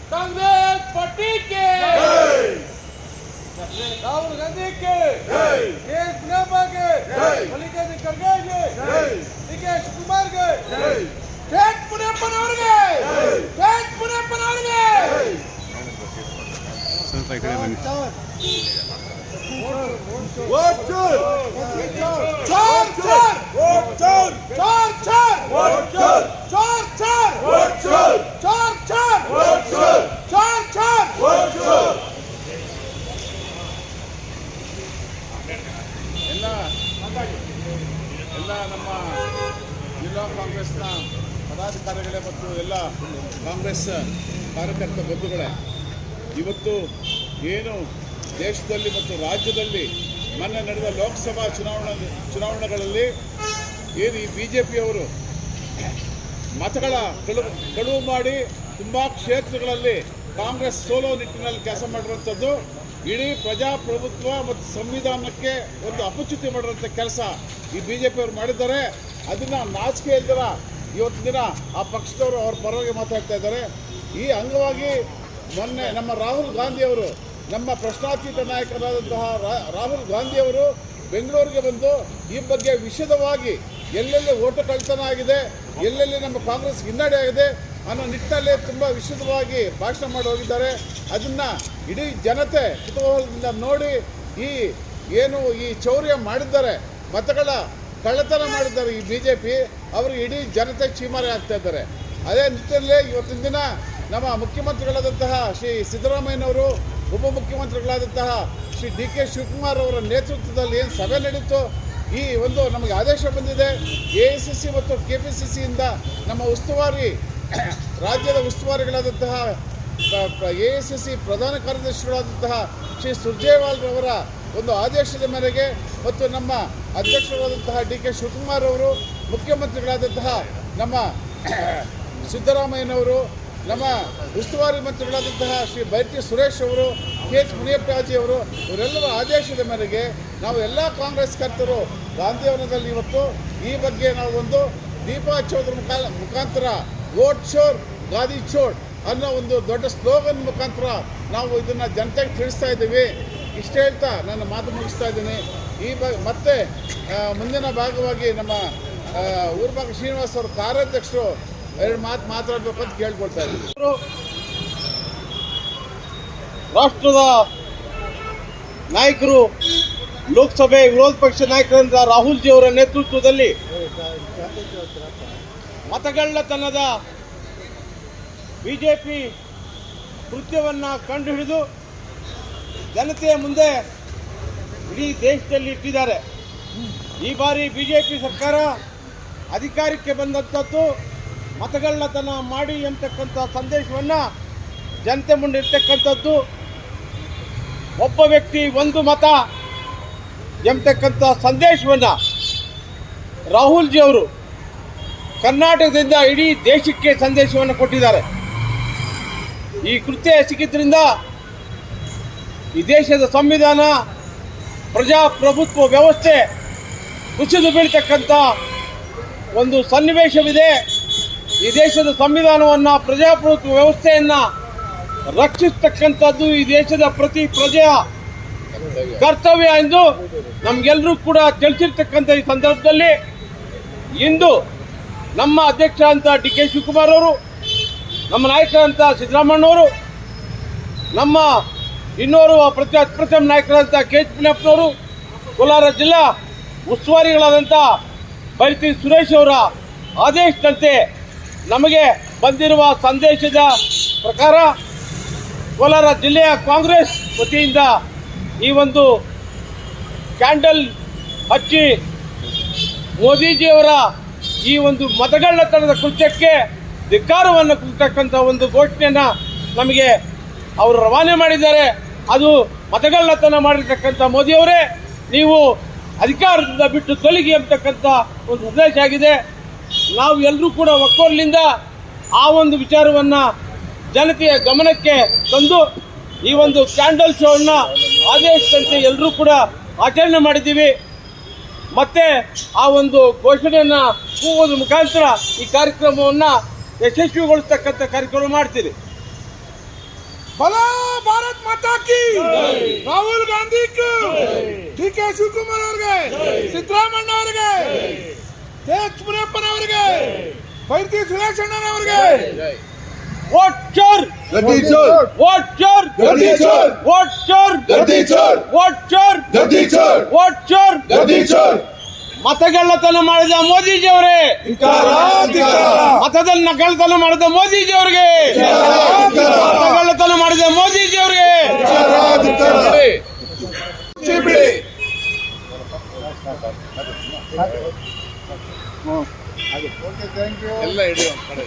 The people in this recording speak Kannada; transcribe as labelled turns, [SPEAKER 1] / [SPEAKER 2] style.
[SPEAKER 1] कांग्रेस पार्टी के राहुल गांधी के मल्लिकार्जुन खड़गे के डी.के. शिवकुमार के ಎಲ್ಲ ನಮ್ಮ ಜಿಲ್ಲಾ ಕಾಂಗ್ರೆಸ್ನ ಪದಾಧಿಕಾರಿಗಳೇ ಮತ್ತು ಎಲ್ಲ ಕಾಂಗ್ರೆಸ್ ಕಾರ್ಯಕರ್ತ ಬಂಧುಗಳೇ, ಇವತ್ತು ಏನು ದೇಶದಲ್ಲಿ ಮತ್ತು ರಾಜ್ಯದಲ್ಲಿ ಮೊನ್ನೆ ನಡೆದ ಲೋಕಸಭಾ ಚುನಾವಣೆಗಳಲ್ಲಿ ಏನು ಈ BJPಯವರು ಮತಗಳ ಕಳುವು ಮಾಡಿ ತುಂಬ ಕ್ಷೇತ್ರಗಳಲ್ಲಿ ಕಾಂಗ್ರೆಸ್ ಸೋಲೋ ನಿಟ್ಟಿನಲ್ಲಿ ಕೆಲಸ ಮಾಡಿರುವಂಥದ್ದು, ಇಡೀ ಪ್ರಜಾಪ್ರಭುತ್ವ ಮತ್ತು ಸಂವಿಧಾನಕ್ಕೆ ಒಂದು ಅಪಚ್ಯುತಿ ಮಾಡಿರುವಂಥ ಕೆಲಸ ಈ BJPಯವರು ಮಾಡಿದ್ದಾರೆ. ಅದನ್ನು ನಾಚಿಕೆ ಇಲ್ದಿರ ಇವತ್ತಿನ ದಿನ ಆ ಪಕ್ಷದವರು ಅವ್ರ ಪರವಾಗಿ ಮಾತಾಡ್ತಾ ಇದ್ದಾರೆ. ಈ ಅಂಗವಾಗಿ ಮೊನ್ನೆ ನಮ್ಮ ರಾಹುಲ್ ಗಾಂಧಿಯವರು, ನಮ್ಮ ಪ್ರಶ್ನಾತೀತ ನಾಯಕರಾದಂತಹ ರಾಹುಲ್ ಗಾಂಧಿಯವರು ಬೆಂಗಳೂರಿಗೆ ಬಂದು ಈ ಬಗ್ಗೆ ವಿಶದವಾಗಿ ಎಲ್ಲೆಲ್ಲಿ ಓಟು ಕಳ್ತನ ಆಗಿದೆ, ಎಲ್ಲೆಲ್ಲಿ ನಮ್ಮ ಕಾಂಗ್ರೆಸ್ ಹಿನ್ನಡೆ ಆಗಿದೆ ಅನ್ನೋ ನಿಟ್ಟಿನಲ್ಲಿ ತುಂಬ ವಿಶದವಾಗಿ ಭಾಷಣ ಮಾಡಿ ಹೋಗಿದ್ದಾರೆ. ಅದನ್ನು ಇಡೀ ಜನತೆ ಕುತೂಹಲದಿಂದ ನೋಡಿ ಈ ಚೌರ್ಯ ಮಾಡಿದ್ದಾರೆ, ಮತಗಳ ಕಳ್ಳತನ ಮಾಡಿದ್ದಾರೆ ಈ BJP ಅವರು ಇಡೀ ಜನತೆ ಚೀಮಾರಿ ಆಗ್ತಾ ಇದ್ದಾರೆ. ಅದೇ ನಿಟ್ಟಿನಲ್ಲಿ ಇವತ್ತಿನ ದಿನ ನಮ್ಮ ಮುಖ್ಯಮಂತ್ರಿಗಳಾದಂತಹ ಶ್ರೀ ಸಿದ್ದರಾಮಯ್ಯನವರು, ಉಪಮುಖ್ಯಮಂತ್ರಿಗಳಾದಂತಹ ಶ್ರೀ ಡಿ.ಕೆ. ಶಿವಕುಮಾರ್ ಅವರ ನೇತೃತ್ವದಲ್ಲಿ ಏನು ಸಭೆ ನಡೀತು, ಈ ಒಂದು ನಮಗೆ ಆದೇಶ ಬಂದಿದೆ. AICC ಮತ್ತು KPCCಯಿಂದ ನಮ್ಮ ಉಸ್ತುವಾರಿ ರಾಜ್ಯದ ಉಸ್ತುವಾರಿಗಳಾದಂತಹ AICC ಪ್ರಧಾನ ಕಾರ್ಯದರ್ಶಿಗಳಾದಂತಹ ಶ್ರೀ ಸುರ್ಜೇವಾಲ್ರವರ ಒಂದು ಆದೇಶದ ಮೇರೆಗೆ ಮತ್ತು ನಮ್ಮ ಅಧ್ಯಕ್ಷರಾದಂತಹ ಡಿ.ಕೆ. ಶಿವಕುಮಾರ್ ಅವರು, ಮುಖ್ಯಮಂತ್ರಿಗಳಾದಂತಹ ನಮ್ಮ ಸಿದ್ದರಾಮಯ್ಯನವರು, ನಮ್ಮ ಉಸ್ತುವಾರಿ ಮಂತ್ರಿಗಳಾದಂತಹ ಶ್ರೀ ಬೈರತಿ ಸುರೇಶ್ ಅವರು, KH ಮುನಿಯಪ್ಪಾಜಿ ಅವರು, ಇವರೆಲ್ಲರ ಆದೇಶದ ಮೇರೆಗೆ ನಾವು ಎಲ್ಲ ಕಾಂಗ್ರೆಸ್ ಕರ್ತರು ಗಾಂಧಿವನದಲ್ಲಿ ಇವತ್ತು ಈ ಬಗ್ಗೆ ನಾವು ಒಂದು ದೀಪ ಹಚ್ಚೋದ್ರ ಮುಖಾಂತರ ವೋಟ್ ಚೋರ್ ಗಾದಿ ಚೋರ್ ಅನ್ನೋ ಒಂದು ದೊಡ್ಡ ಸ್ಲೋಗನ್ ಮುಖಾಂತರ ನಾವು ಇದನ್ನು ಜನತೆಗೆ ತಿಳಿಸ್ತಾ ಇದ್ದೀವಿ. ಇಷ್ಟೇ ಹೇಳ್ತಾ ನನ್ನ ಮಾತು ಮುಗಿಸ್ತಾ ಇದ್ದೀನಿ. ಮತ್ತೆ ಮುಂದಿನ ಭಾಗವಾಗಿ ನಮ್ಮ ಊರ್ಬಾಗ ಶ್ರೀನಿವಾಸ್ ಅವರು ಕಾರ್ಯಾಧ್ಯಕ್ಷರು ಎರಡು ಮಾತು ಮಾತಾಡಬೇಕು ಅಂತ ಕೇಳ್ಕೊಳ್ತಾ ಇದ್ದೀನಿ. ರಾಷ್ಟ್ರದ ನಾಯಕರು, ಲೋಕಸಭೆ ವಿರೋಧ ಪಕ್ಷ ನಾಯಕರಾದ ರಾಹುಲ್ ಜಿ ಅವರ ನೇತೃತ್ವದಲ್ಲಿ ಮತಗಳ್ಳತನದ BJP ಕೃತ್ಯವನ್ನು ಕಂಡುಹಿಡಿದು ಜನತೆಯ ಮುಂದೆ ಇಡೀ ದೇಶದಲ್ಲಿ ಇಟ್ಟಿದ್ದಾರೆ. ಈ ಬಾರಿ BJP ಸರ್ಕಾರ ಅಧಿಕಾರಕ್ಕೆ ಬಂದಂಥದ್ದು ಮತಗಳ್ಳತನ ಮಾಡಿ ಎಂಬತಕ್ಕಂಥ ಸಂದೇಶವನ್ನು ಜನತೆ ಮುಂದೆ ಇರ್ತಕ್ಕಂಥದ್ದು, ಒಬ್ಬ ವ್ಯಕ್ತಿ ಒಂದು ಮತ ಎಂಬತಕ್ಕಂಥ ಸಂದೇಶವನ್ನು ರಾಹುಲ್ ಜಿ ಅವರು ಕರ್ನಾಟಕದಿಂದ ಇಡೀ ದೇಶಕ್ಕೆ ಸಂದೇಶವನ್ನು ಕೊಟ್ಟಿದ್ದಾರೆ. ಈ ಕೃತ್ಯ ಎಸಗಿದ್ರಿಂದ ಈ ದೇಶದ ಸಂವಿಧಾನ, ಪ್ರಜಾಪ್ರಭುತ್ವ ವ್ಯವಸ್ಥೆ ಕುಸಿದು ಬೀಳ್ತಕ್ಕಂಥ ಒಂದು ಸನ್ನಿವೇಶವಿದೆ. ಈ ದೇಶದ ಸಂವಿಧಾನವನ್ನು, ಪ್ರಜಾಪ್ರಭುತ್ವ ವ್ಯವಸ್ಥೆಯನ್ನು ರಕ್ಷಿಸ್ತಕ್ಕಂಥದ್ದು ಈ ದೇಶದ ಪ್ರತಿ ಪ್ರಜೆಯ ಕರ್ತವ್ಯ ಎಂದು ನಮಗೆಲ್ಲರೂ ಕೂಡ ತಿಳಿಸಿರ್ತಕ್ಕಂಥ ಈ ಸಂದರ್ಭದಲ್ಲಿ ಇಂದು ನಮ್ಮ ಅಧ್ಯಕ್ಷ ಅಂತ ಡಿ.ಕೆ. ಶಿವಕುಮಾರ್ ಅವರು, ನಮ್ಮ ನಾಯಕರಂತ ಸಿದ್ದರಾಮಯ್ಯನವರು, ನಮ್ಮ ಇನ್ನೋರು ಅಪ್ರತಿಮ ನಾಯಕರಂತ KH ಮುನಿಯಪ್ಪನವರು, ಕೋಲಾರ ಜಿಲ್ಲಾ ಉಸ್ತುವಾರಿಗಳಾದಂಥ ಬೈರತಿ ಸುರೇಶ್ ಅವರ ಆದೇಶದಂತೆ ನಮಗೆ ಬಂದಿರುವ ಸಂದೇಶದ ಪ್ರಕಾರ ಕೋಲಾರ ಜಿಲ್ಲೆಯ ಕಾಂಗ್ರೆಸ್ ವತಿಯಿಂದ ಈ ಒಂದು ಕ್ಯಾಂಡಲ್ ಹಚ್ಚಿ ಮೋದಿಜಿಯವರ ಈ ಒಂದು ಮತಗಳ್ಳತನದ ಕೃತ್ಯಕ್ಕೆ ಧಿಕ್ಕಾರವನ್ನು ಕೊಡ್ತಕ್ಕಂಥ ಒಂದು ಘೋಷಣೆಯನ್ನು ನಮಗೆ ಅವರು ರವಾನೆ ಮಾಡಿದ್ದಾರೆ. ಅದು ಮತಗಳ್ಳತನ ಮಾಡಿರ್ತಕ್ಕಂಥ ಮೋದಿಯವರೇ, ನೀವು ಅಧಿಕಾರದಿಂದ ಬಿಟ್ಟು ತೊಲಗಿ ಎಂಬತಕ್ಕಂಥ ಒಂದು ಸಂದೇಶ ಆಗಿದೆ. ನಾವು ಎಲ್ಲರೂ ಕೂಡ ಒಕ್ಕೊರಲಿಂದ ಆ ಒಂದು ವಿಚಾರವನ್ನು ಜನತೆಯ ಗಮನಕ್ಕೆ ತಂದು
[SPEAKER 2] ಈ ಒಂದು ಕ್ಯಾಂಡಲ್ ಶೋವನ್ನು ಆದೇಶದಂತೆ ಎಲ್ಲರೂ ಕೂಡ ಆಚರಣೆ ಮಾಡಿದ್ದೀವಿ. ಮತ್ತೆ ಆ ಒಂದು ಘೋಷಣೆಯನ್ನು ಕೂಗೋದ್ರ ಮುಖಾಂತರ ಈ ಕಾರ್ಯಕ್ರಮವನ್ನು ಯಶಸ್ವಿಗೊಳಿಸ್ತಕ್ಕಂಥ ಕಾರ್ಯಕ್ರಮ ಮಾಡ್ತೀವಿ.
[SPEAKER 3] भला भारत माता की राहुल गांधी को डी.के. ಶಿವಕುಮಾರ್ ಅವರಿಗೆ ಸಿದ್ದರಾಮಣ್ಣ ಅವರಿಗೆ ತೇಜ್ ಮುನಿಯಪ್ಪನ ಅವರಿಗೆ ಬೈರತಿ ಸುರೇಶ್ ಅಣ್ಣನವರಿಗೆ
[SPEAKER 2] ವೋಟ್ ಚೋರ್
[SPEAKER 1] ಗದ್ದಿ ಚೋರ್
[SPEAKER 2] ವೋಟ್ ಚೋರ್
[SPEAKER 1] ಗದ್ದಿ ಚೋರ್
[SPEAKER 2] ವೋಟ್ ಚೋರ್
[SPEAKER 1] ಗದ್ದಿ ಚೋರ್
[SPEAKER 2] ವೋಟ್ ಚೋರ್
[SPEAKER 1] ಗದ್ದಿ ಚೋರ್
[SPEAKER 2] ವೋಟ್ ಚೋರ್
[SPEAKER 1] ಗದ್ದಿ ಚೋರ್
[SPEAKER 2] ಮತಗಳ್ಳತನ ಮಾಡಿದ ಮೋದಿಜಿಯವರೇ, ಮತದನ್ನ ಕಳ್ಳತನ ಮಾಡಿದ ಮೋದಿಜಿಯವರಿಗೆ, ಮತಗಳ್ಳತನ ಮಾಡಿದ ಮೋದಿಜಿಯವರಿಗೆ
[SPEAKER 1] ಎಲ್ಲ ಹಿಡಿಯೋ ಕಡೆ